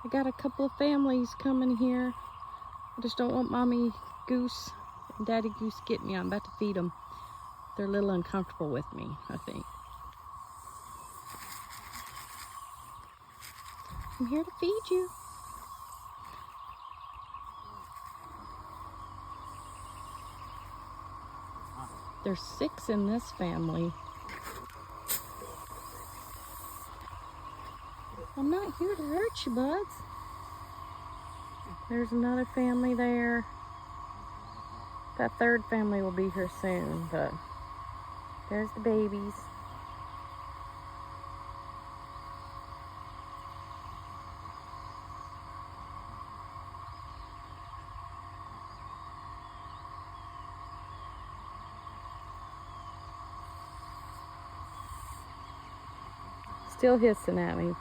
I got a couple of families coming here. I just don't want Mommy Goose and Daddy Goose get me. I'm about to feed them. They're a little uncomfortable with me, I think. I'm here to feed you. There's 6 in this family. I'm not here to hurt you, buds. There's another family there. That third family will be here soon, but there's the babies. Still hissing at me.